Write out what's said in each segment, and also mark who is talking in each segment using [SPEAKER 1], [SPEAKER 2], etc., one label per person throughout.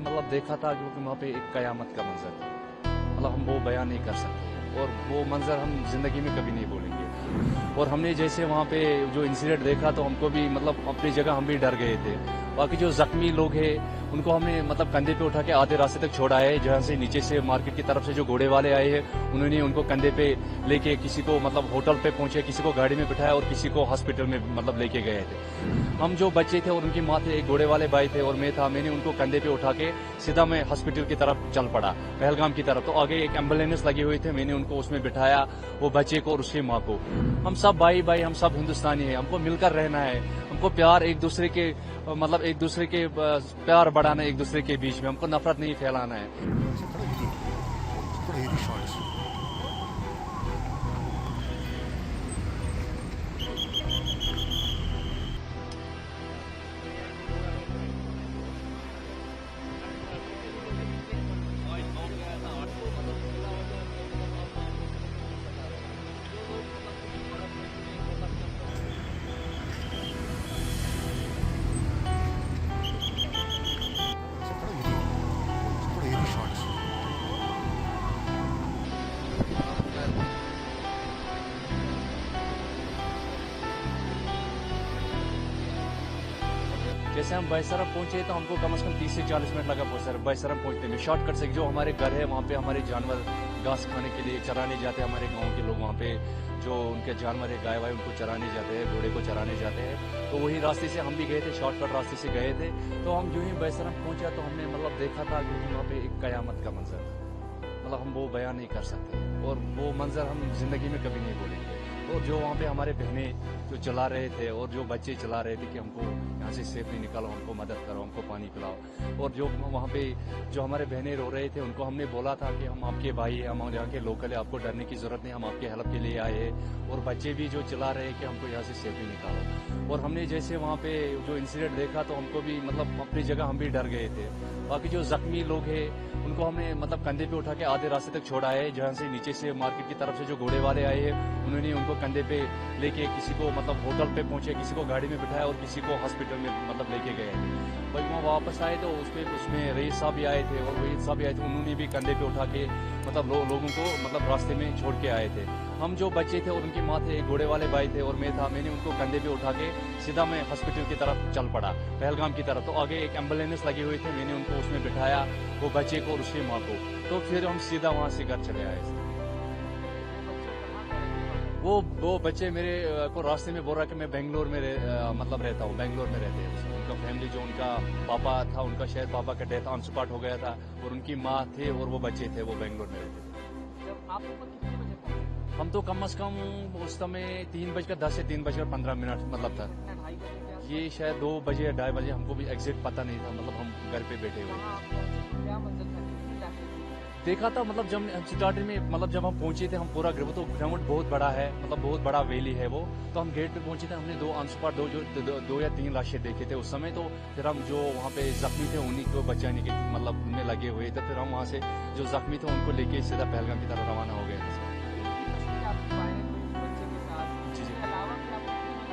[SPEAKER 1] मतलब देखा था क्योंकि वहाँ पे एक कयामत का मंजर था। मतलब हम वो बयान नहीं कर सकते और वो मंजर हम जिंदगी में कभी नहीं भूलेंगे। और हमने जैसे वहाँ पे जो इंसिडेंट देखा तो हमको भी मतलब अपनी जगह हम भी डर गए थे। बाकी जो जख्मी लोग हैं उनको हमने मतलब कंधे पे उठा के आधे रास्ते तक छोड़ा है, जहाँ से नीचे से मार्केट की तरफ से जो घोड़े वाले आए हैं उन्होंने उनको कंधे पे लेके किसी को मतलब होटल पे पहुंचे, किसी को गाड़ी में बिठाया और किसी को हॉस्पिटल में मतलब लेके गए थे। हम जो बच्चे थे और उनकी माँ थे, एक घोड़े वाले भाई थे और मैं था, मैंने उनको कंधे पे उठा के सीधा मैं हॉस्पिटल की तरफ चल पड़ा, पहलगाम की तरफ। तो आगे एक एम्बुलेंस लगी हुई थी, मैंने उनको उसमें बिठाया, वो बच्चे को और उसकी माँ को। हम सब भाई भाई, हम सब हिंदुस्तानी हैं, हमको मिलकर रहना है, हमको प्यार एक दूसरे के मतलब एक दूसरे के प्यार बढ़ाना है, एक दूसरे के बीच में हमको नफरत नहीं फैलाना है। जैसे हम बैसरम पहुंचे तो हमको कम से कम 30 से 40 मिनट लगा बैसरम पहुंचने में। शॉर्टकट से जो हमारे घर है वहाँ पे हमारे जानवर घास खाने के लिए चराने जाते हैं, हमारे गांव के लोग वहाँ पे जो उनके जानवर है गाय वाय उनको चराने जाते हैं, घोड़े को चराने जाते हैं। तो वही रास्ते से हम भी गए थे, शॉर्टकट रास्ते से गए थे। तो हम जो ही बैसरम पहुंचा तो हमने मतलब देखा था क्योंकि वहाँ पे एक कयामत का मंजर था। मतलब हम वो बयान नहीं कर सकते और वो मंजर हम जिंदगी में कभी नहीं भूलेंगे। और जो वहाँ पे हमारे बहनें जो चला रहे थे और जो बच्चे चला रहे थे कि हमको यहाँ से सेफली निकालो, हमको मदद करो, हमको पानी पिलाओ। और जो वहाँ पे जो हमारे बहनें रो रहे थे उनको हमने बोला था कि हम आपके भाई हैं, हम यहाँ के लोकल है, आपको डरने की जरूरत नहीं, हम आपके हेल्प के लिए आए हैं। और बच्चे भी जो चला रहे कि हमको यहाँ से सेफली निकालो। और हमने जैसे वहाँ पे जो इंसिडेंट देखा तो हमको भी मतलब अपनी जगह हम भी डर गए थे। बाकी जो जख्मी लोग हैं उनको हमने मतलब कंधे पे उठा के आधे रास्ते तक छोड़ा है, जहाँ से नीचे से मार्केट की तरफ से जो घोड़े वाले आए हैं उन्होंने उनको कंधे पे लेके किसी को मतलब होटल पे पहुंचे, किसी को गाड़ी में बिठाया और किसी को हॉस्पिटल में मतलब लेके गए। भाई वहाँ वापस आए तो उसमें रईस साहब भी आए थे और वही साहब भी आए थे, उन्होंने भी कंधे पे उठा के मतलब लोगों को मतलब रास्ते में छोड़ के आए थे। हम जो बच्चे थे और उनकी माँ थे, एक घोड़े वाले भाई थे और मैं था, मैंने उनको कंधे पे उठा के सीधा मैं हॉस्पिटल की तरफ चल पड़ा, पहलगाम की तरफ। तो आगे एक एम्बुलेंस लगी हुई थी, मैंने उनको उसमें बिठाया, वो बच्चे को और उसकी माँ को। तो फिर हम सीधा वहाँ से घर चले आए। वो बच्चे मेरे को रास्ते में बोल रहा कि मैं बेंगलोर में मतलब रहता हूँ, बेंगलोर में रहते हैं। उनका फैमिली जो उनका पापा था, उनका शायद पापा का डेथ ऑन स्पॉट हो गया था और उनकी माँ थे और वो बच्चे थे, वो बेंगलोर में रहते थे। हम तो कम से कम उस समय 3:10 से 3:15 मतलब था। ये शायद 2 बजे या 2:30 बजे, हमको भी एग्जैक्ट पता नहीं था। मतलब हम घर पे बैठे हुए देखा था। मतलब जब स्टार्टिंग में मतलब जब हम पहुंचे थे, हम पूरा तो ग्राउंड बहुत बड़ा है, मतलब बहुत बड़ा वैली है वो। तो हम गेट पे पहुंचे थे, हमने 2 ऑन स्पॉट दो या 3 लाशें देखे थे उस समय। तो फिर हम जो वहाँ पे जख्मी थे उन्हीं को बचाने के मतलब उनमें लगे हुए थे। फिर हम वहाँ से जो जख्मी थे उनको लेके सीधा पहलगाम की तरफ रवाना हो गए थे।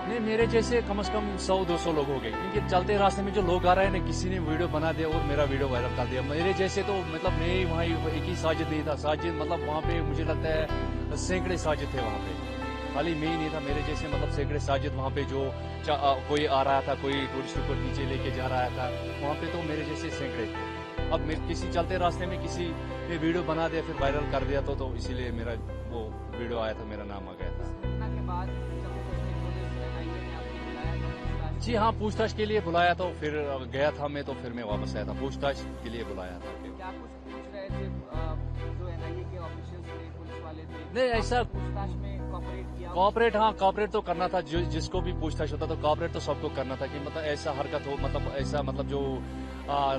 [SPEAKER 1] नहीं, मेरे जैसे कम से कम 100-200 लोग हो गए, क्योंकि चलते रास्ते में जो लोग आ रहे हैं ना, किसी ने वीडियो बना दिया और मेरा वीडियो वायरल कर दिया। मेरे जैसे तो मतलब मैं वहाँ एक ही साजिद नहीं था, साजिद मतलब वहाँ पे मुझे लगता है सैकड़े साजिद थे वहाँ पे, खाली मैं ही नहीं था। मेरे जैसे मतलब सैकड़े साजिद वहाँ पे जो कोई आ रहा था, कोई टूरिस्ट को नीचे लेके जा रहा था वहाँ पे, तो मेरे जैसे सैकड़े थे। अब किसी चलते रास्ते में किसी ने वीडियो बना दिया, फिर वायरल कर दिया, तो इसीलिए मेरा वो वीडियो आया था, मेरा नाम आ गया था। जी हाँ, पूछताछ के लिए बुलाया, तो फिर गया था मैं, तो फिर मैं वापस आया था। पूछताछ के लिए बुलाया था।
[SPEAKER 2] क्या कुछ पूछ रहे थे जो एनआईए के ऑफिशियल्स थे, पुलिस वाले थे?
[SPEAKER 1] नहीं, ऐसा
[SPEAKER 2] पूछताछ में कोऑपरेट किया?
[SPEAKER 1] कोऑपरेट तो करना था। जिसको भी पूछताछ होता तो कोऑपरेट तो सबको करना था, कि मतलब ऐसा हरकत हो, मतलब ऐसा मतलब जो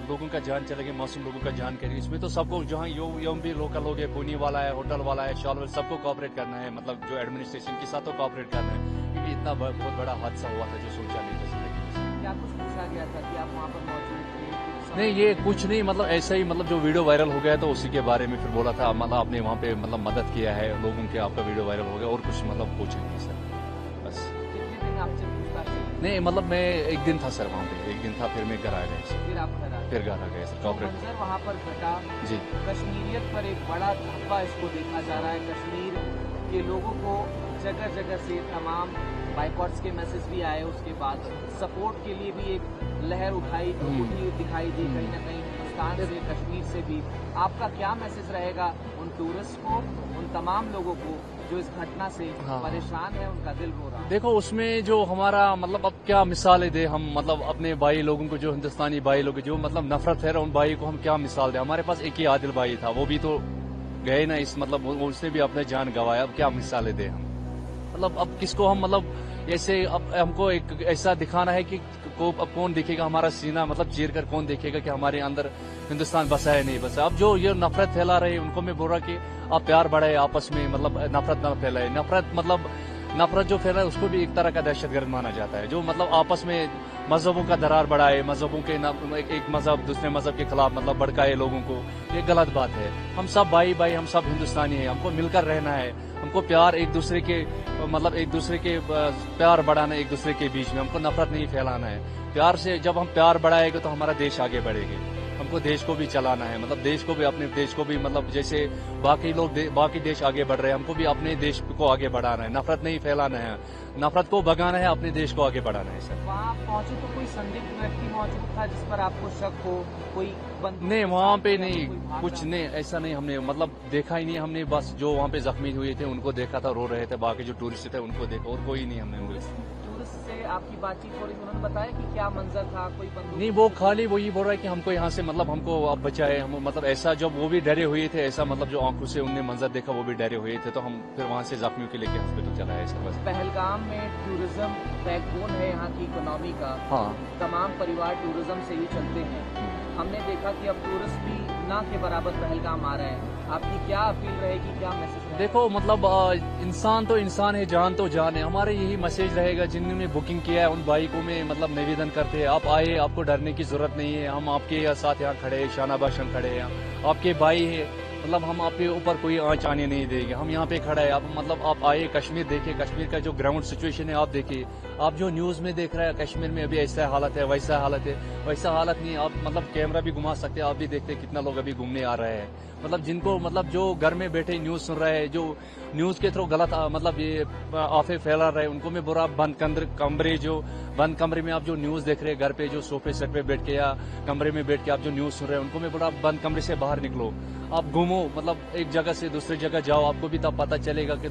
[SPEAKER 1] लोगों का जान चलेगी, मासूम लोगों का जान करेगी, इसमें तो सबको जहाँ यूं भी लोकल लोग है, पुनी वाला है, होटल वाला है, शॉल वाला, सबको कोऑपरेट करना है। मतलब जो एडमिनिस्ट्रेशन के साथ तो कोऑपरेट करना है, क्योंकि इतना बहुत बड़ा हादसा हुआ था जो सोचा नहीं था जिंदगी।
[SPEAKER 2] क्या कुछ पूछा गया था कि आप वहाँ पर मौजूद थे?
[SPEAKER 1] नहीं, ये कुछ नहीं, मतलब ऐसा ही, मतलब जो वीडियो वायरल हो गया तो उसी के बारे में फिर बोला था। मतलब आपने वहाँ पे मतलब मदद किया है लोगों के, आपका वीडियो वायरल हो गया, और कुछ मतलब पूछे नहीं सर, बस।
[SPEAKER 2] कितने दिन आपसे पूछताछ?
[SPEAKER 1] नहीं, मतलब मैं एक दिन था सर वहाँ पे, एक दिन था, फिर मैं घर आ गया।
[SPEAKER 2] फिर आप घर आ गए?
[SPEAKER 1] फिर घर आ गए सर
[SPEAKER 2] जो
[SPEAKER 1] कॉर्पोरेट।
[SPEAKER 2] मंजर वहाँ पर घटा,
[SPEAKER 1] जी
[SPEAKER 2] कश्मीरियत पर एक बड़ा धब्बा इसको देखा जा रहा है। कश्मीर के लोगों को जगह जगह से तमाम बाइकॉट्स के मैसेज भी आए, उसके बाद सपोर्ट के लिए भी एक लहर उठी दिखाई दी कहीं ना कहीं हिंदुस्तान से, कश्मीर से भी। आपका क्या मैसेज रहेगा उन टूरिस्ट को, उन तमाम लोगों को जो इस घटना से
[SPEAKER 1] हाँ।
[SPEAKER 2] परेशान है, उनका दिल रो रहा है?
[SPEAKER 1] देखो उसमें जो हमारा मतलब अब क्या मिसालें दे हम, मतलब अपने भाई लोगों को, जो हिंदुस्तानी भाई लोग जो मतलब नफरत है उन भाई को हम क्या मिसाल दें। हमारे पास एक ही आदिल भाई था, वो भी तो गए ना इस मतलब उसने भी अपने जान गंवाया। अब क्या मिसालें दें हम, मतलब अब किसको हम मतलब ऐसे अब हमको एक ऐसा दिखाना है कि अब कौन देखेगा हमारा सीना मतलब चीर कर, कौन देखेगा कि हमारे अंदर हिंदुस्तान बसा है नहीं बसा। अब जो ये नफरत फैला रहे हैं उनको मैं बोल रहा कि आप प्यार बढ़ाए आपस में, मतलब नफरत ना फैलाए। नफरत जो फैला है उसको भी एक तरह का दहशतगर्द माना जाता है। जो मतलब आपस में मजहबों का दरार बढ़ाए, मजहबों के एक मजहब दूसरे मजहब के खिलाफ मतलब भड़काए लोगों को, ये गलत बात है। हम सब भाई भाई, हम सब हिंदुस्तानी हैं, हमको मिलकर रहना है, हमको प्यार एक दूसरे के मतलब एक दूसरे के प्यार बढ़ाना है एक दूसरे के बीच में, हमको नफरत नहीं फैलाना है। प्यार से जब हम प्यार बढ़ाएंगे तो हमारा देश आगे बढ़ेगा। हमको देश को भी चलाना है, मतलब देश को भी, अपने देश को भी, मतलब जैसे बाकी लोग बाकी देश आगे बढ़ रहे हैं, हमको भी अपने देश को आगे बढ़ाना है। नफरत नहीं फैलाना है, नफरत को भगाना है, अपने देश को आगे बढ़ाना है सर।
[SPEAKER 2] वहाँ पहुंचे तो कोई संदिग्ध व्यक्ति मौजूद था जिस पर आपको शक हो? कोई बंदूक
[SPEAKER 1] नहीं
[SPEAKER 2] के
[SPEAKER 1] वहाँ
[SPEAKER 2] साथ
[SPEAKER 1] पे
[SPEAKER 2] या
[SPEAKER 1] नहीं,
[SPEAKER 2] कोई भाग
[SPEAKER 1] कुछ
[SPEAKER 2] रहा?
[SPEAKER 1] नहीं, ऐसा नहीं हमने मतलब देखा ही नहीं। हमने बस जो वहाँ पे जख्मी हुए थे उनको देखा था, रो रहे थे, बाकी जो टूरिस्ट थे उनको देखा, और कोई नहीं हमने
[SPEAKER 2] टूरिस्ट से आपकी बातचीत हो रही थी, उन्होंने बताया कि क्या मंजर था, कोई बंदूक?
[SPEAKER 1] नहीं। वो खाली वही बोल रहा है कि हमको यहाँ से मतलब हमको आप बचाए, हम मतलब ऐसा जब वो भी डरे हुए थे, ऐसा मतलब जो आंखों से उनने मंजर देखा वो भी डरे हुए थे, तो हम फिर वहाँ से जख्मियों के लेके हॉस्पिटल चलाए सर बस।
[SPEAKER 2] पहलगाम में टूरिज्म बैकबोन है यहाँ की इकोनॉमी का,
[SPEAKER 1] हाँ
[SPEAKER 2] तमाम परिवार टूरिज्म से ही चलते हैं। हमने देखा कि अब टूरिस्ट भी ना के बराबर पहलगाम आ रहे हैं। आपकी क्या अपील रहेगी, क्या मैसेज रहेगा?
[SPEAKER 1] देखो मतलब इंसान तो इंसान है, जान तो जान है। हमारे यही मैसेज रहेगा, जिन्होंने बुकिंग किया है उन भाई को मैं मतलब निवेदन करते हैं, आप आए, आपको डरने की जरूरत नहीं है। हम आपके साथ यहाँ खड़े हैं, शानाबाशन खड़े हैं, आपके भाई है, मतलब हम आपके ऊपर कोई आंच आने नहीं देंगे। हम यहाँ पे खड़ा है, आप मतलब आप आए, कश्मीर देखिए, कश्मीर का जो ग्राउंड सिचुएशन है आप देखिए। आप जो न्यूज में देख रहे हैं कश्मीर में अभी ऐसा हालत है, वैसा हालत है, वैसा हालत नहीं। आप मतलब कैमरा भी घुमा सकते हैं, आप भी देखते हैं कितना लोग अभी घूमने आ रहे हैं। मतलब जिनको मतलब जो घर में बैठे न्यूज सुन रहे हैं, जो न्यूज के थ्रू गलत मतलब ये आफे फैला रहे हैं, उनको मैं बुरा बंद कमरे में आप जो न्यूज देख रहे हैं, घर पे जो सोफे सेट पे बैठ के या कमरे में बैठ के आप जो न्यूज सुन रहे हैं, उनको मैं बुरा बंद कमरे से बाहर निकलो, आप घूमो, मतलब एक जगह से दूसरी जगह जाओ, आपको भी तब पता चलेगा कि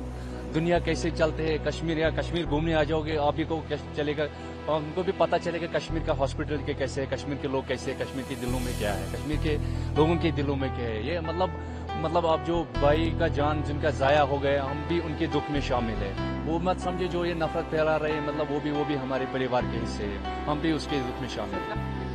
[SPEAKER 1] दुनिया कैसे चलते हैं। कश्मीर घूमने आ जाओगे, आप भी को चलेगा, और उनको भी पता चलेगा कश्मीर का हॉस्पिटल के कैसे है, कश्मीर के लोग कैसे है, कश्मीर के दिलों में क्या है, कश्मीर के लोगों के दिलों में क्या है। ये मतलब आप जो भाई का जान जिनका जाया हो गया, हम भी उनके दुख में शामिल है। वो मत समझे जो ये नफरत फैला रहे हैं, मतलब वो भी हमारे परिवार के हिस्से है, हम भी उसके दुख में शामिल है।